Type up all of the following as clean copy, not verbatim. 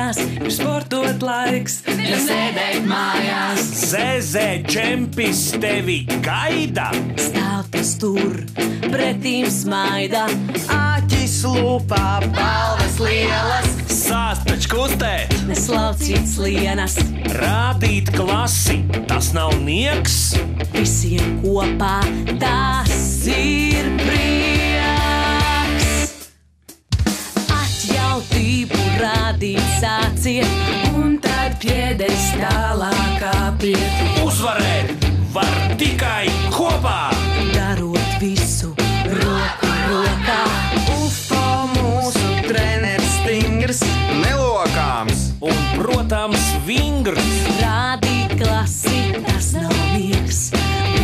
mājās, ir sportot laiks, nesēdēt mājās. Zezē čempis tevi gaida, Stāv tas tur, pretīm smaida, Āķis lupā, balvas lielas, sāst taču kustēt, neslaucīt slienas. rādīt klasi, tas nav nieks. Visiem kopā tas ir prieks. Atjautību rādīt sāciet, un tad piedestālā kāpiet. Uzvarēt var tikai kopā. Darot visu roku rokā. UFO mūsu treneris stingrs, nelokāms. Un, protams, vingrs. Rādīt klasi, tas nav miegs.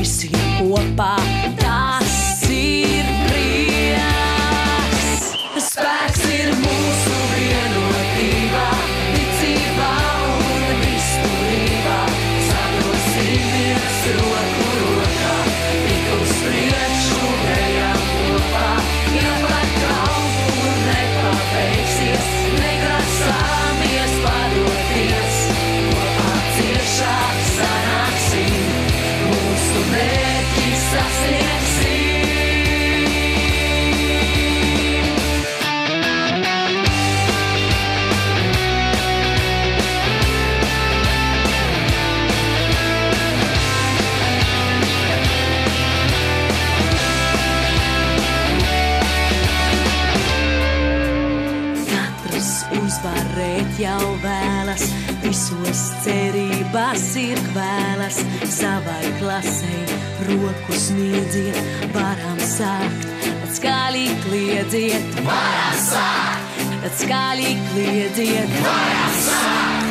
Visiem kopā tas ir prieks. Spēks ir mūsu vienotībā, ticībā un izturībā. Sadosimies roku rokā, tik uz priekšu ejam kopā. Ja pat kaut kur nepabeigsies, negrasāmies padoties. Kopā ciešāk sanāksim, mūsu mērķi sasniegsim. Katrs uzvarēt jau vēlas, visos cerībās ir kvēlas. Savai klasei roku sniedziet, varam sākt, tad skaļi kliedziet. Varam sākt, tad skaļi kliedziet. Varam sākt.